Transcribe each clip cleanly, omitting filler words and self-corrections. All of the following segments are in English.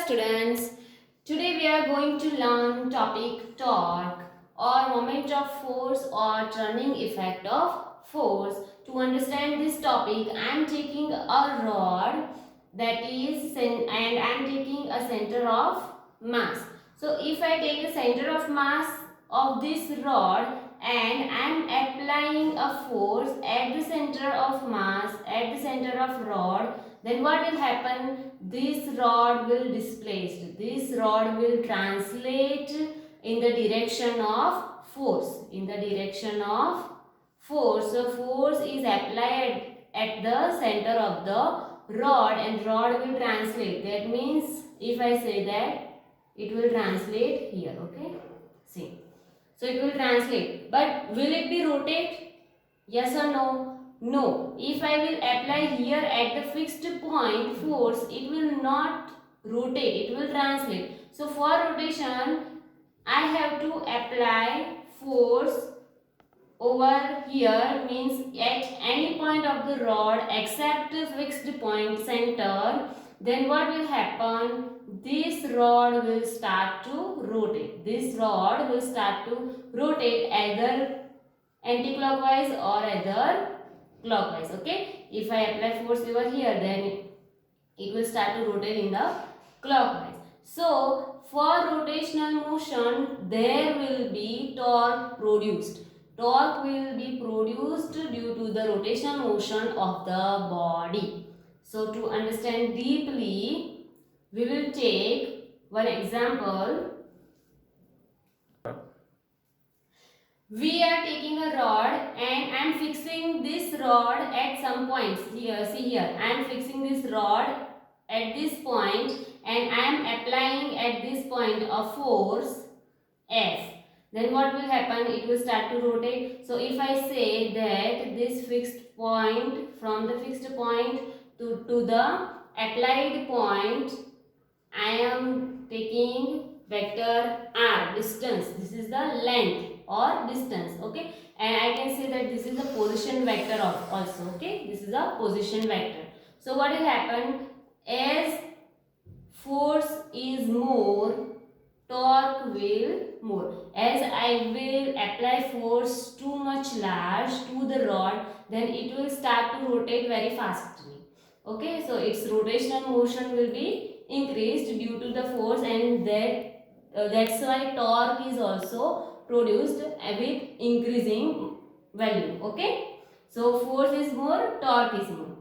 students. Today we are going to learn topic torque or moment of force or turning effect of force. To understand this topic, I am taking a rod that is and I am taking a center of mass. So if I take a center of mass of this rod and I am applying a force at the center of mass, at the center of rod, then what will happen? This rod will displaced. This rod will translate in the direction of force. In the direction of force. So force is applied at the center of the rod and rod will translate. That means if I say that, it will translate here. Okay. See. So it will translate. But will it be rotate? Yes or no? No. If I will apply here at the fixed point force, it will not rotate. It will translate. So for rotation, I have to apply force over here, means at any point of the rod except the fixed point center. Then what will happen? This rod will start to rotate. This rod will start to rotate either anti-clockwise or either clockwise. Okay, if I apply force over here, then it will start to rotate in the clockwise. So for rotational motion, there will be torque produced. Torque will be produced due to the rotational motion of the body. So to understand deeply, we will take one example. We are taking a rod and I am fixing this rod at some points. Here, see here, I am fixing this rod at this point and I am applying at this point a force F. Then what will happen? It will start to rotate. So if I say that this fixed point, from the fixed point to the applied point, I am taking vector r, distance. This is the length or distance. Okay, and I can say that this is the position vector also. Okay, this is a position vector. So what will happen? As force is more, torque will more. As I will apply force too much large to the rod, then it will start to rotate very fastly. Okay, so its rotational motion will be increased due to the force, and that's why torque is also produced with increasing value. Okay, so force is more, torque is more.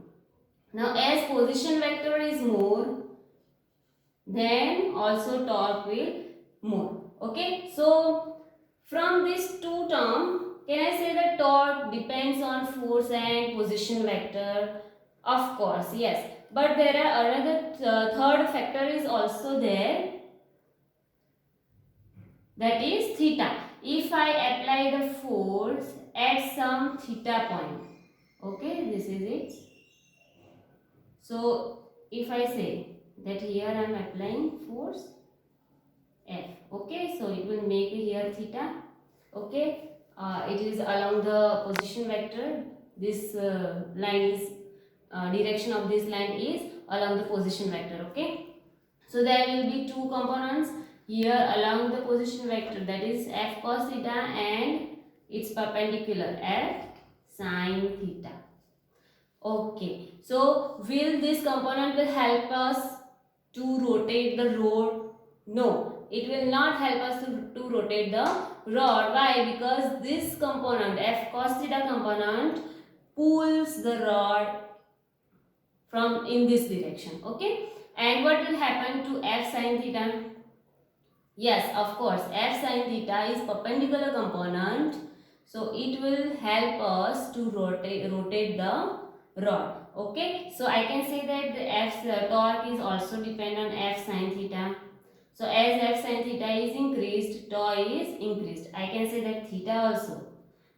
Now as position vector is more, then also torque will more. Okay, so from these two terms, can I say that torque depends on force and position vector? Of course, yes. But there are another third factor is also there, that is theta. If I apply the force at some theta point, okay, this is it. So if I say that here I am applying force F, okay, so it will make here theta. Okay, it is along the position vector. This line is direction of this line is along the position vector. Okay, so there will be two components here along the position vector, that is f cos theta and its perpendicular f sin theta. Okay, so will this component will help us to rotate the rod? No, it will not help us to rotate the rod. Why? Because this component, f cos theta component, pulls the rod from in this direction. Okay, and what will happen to f sin theta? Yes, of course, f sin theta is perpendicular component, so it will help us to rotate the rod. Okay, so I can say that the torque is also depend on f sin theta. So as f sin theta is increased, torque is increased. I can say that theta also.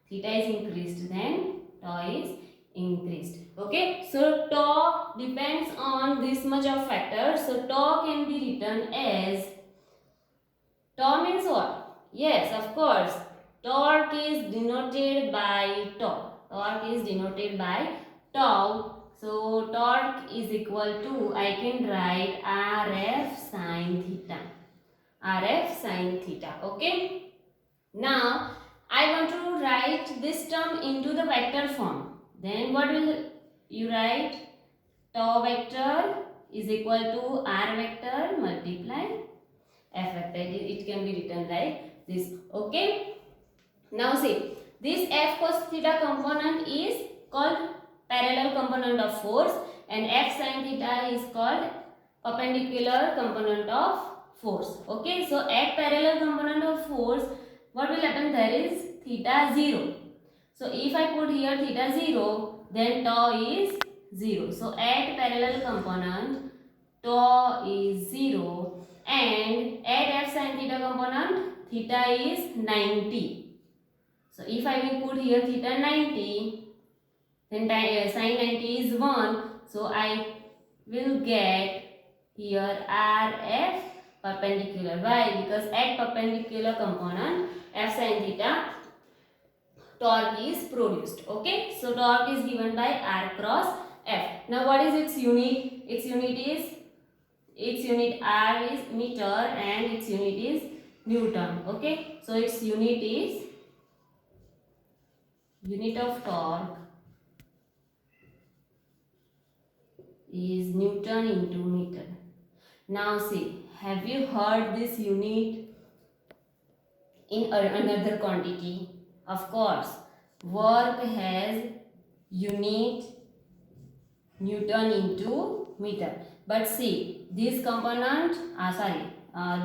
Theta is increased, then torque is increased. Okay, so torque depends on this much of factors. So torque can be written as, tau means what? Yes, of course. Torque is denoted by tau. Torque is denoted by tau. So torque is equal to, I can write Rf sin theta. Rf sin theta. Okay. Now I want to write this term into the vector form. Then what will you write? Tau vector is equal to R vector multiply F vector. It can be written like this. Okay. Now see, this F cos theta component is called parallel component of force, and F sin theta is called perpendicular component of force. Okay, so at parallel component of force, what will happen? There is theta 0. So if I put here theta 0, then tau is 0. So at parallel component, tau is 0, and at F sin theta component, theta is 90. So if I will put here theta 90, then sin 90 is 1. So I will get here RF perpendicular. Why? Because at perpendicular component F sin theta, torque is produced. Okay. So torque is given by R cross F. Now what is its unit? Its unit R is meter and its unit is Newton. Okay. So its unit is unit of torque is Newton into meter. Now see, have you heard this unit in another quantity? Of course, work has unit Newton into meter. But see, this component,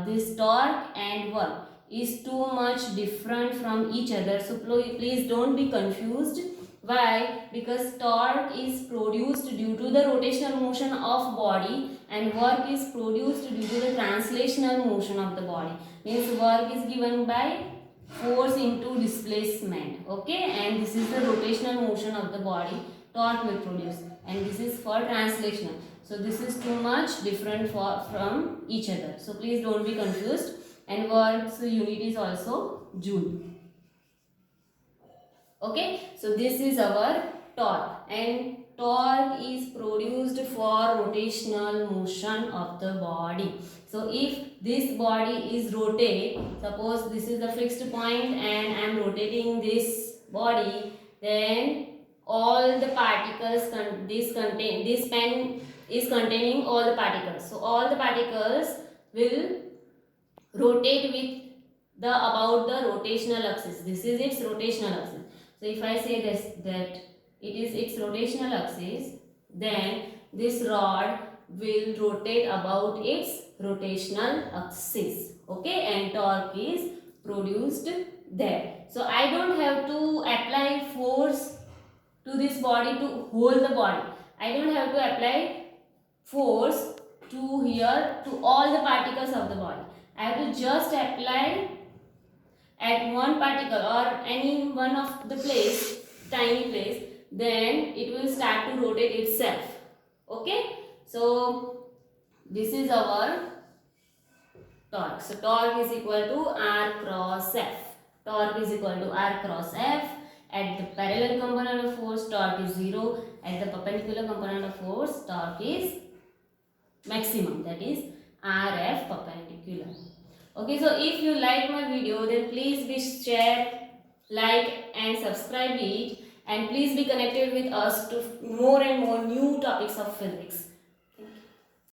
this torque and work is too much different from each other. So please don't be confused. Why? Because torque is produced due to the rotational motion of body, and work is produced due to the translational motion of the body. Means work is given by force into displacement. Okay, and this is the rotational motion of the body. Torque will produce, and this is for translational. So this is too much different from each other. So please don't be confused. And work's unit is also joule. Okay, so this is our torque, and torque is produced for rotational motion of the body. So if this body is rotate, suppose this is the fixed point and I am rotating this body, then all the particles, this pen is containing all the particles. So all the particles will rotate with about the rotational axis. This is its rotational axis. So if I say that it is its rotational axis, then this rod will rotate about its rotational axis. Okay, and torque is produced there. So I don't have to apply force to this body to hold the body. I don't have to apply force to here to all the particles of the body. I have to just apply at one particle or any one of the place, tiny place, then it will start to rotate itself. Okay, so this is our torque. So torque is equal to R cross F. Torque is equal to R cross F. At the parallel component of force, torque is 0. At the perpendicular component of force, torque is maximum, that is RF perpendicular. Okay, so if you like my video, then please be share, like and subscribe it, and please be connected with us to more and more new topics of physics.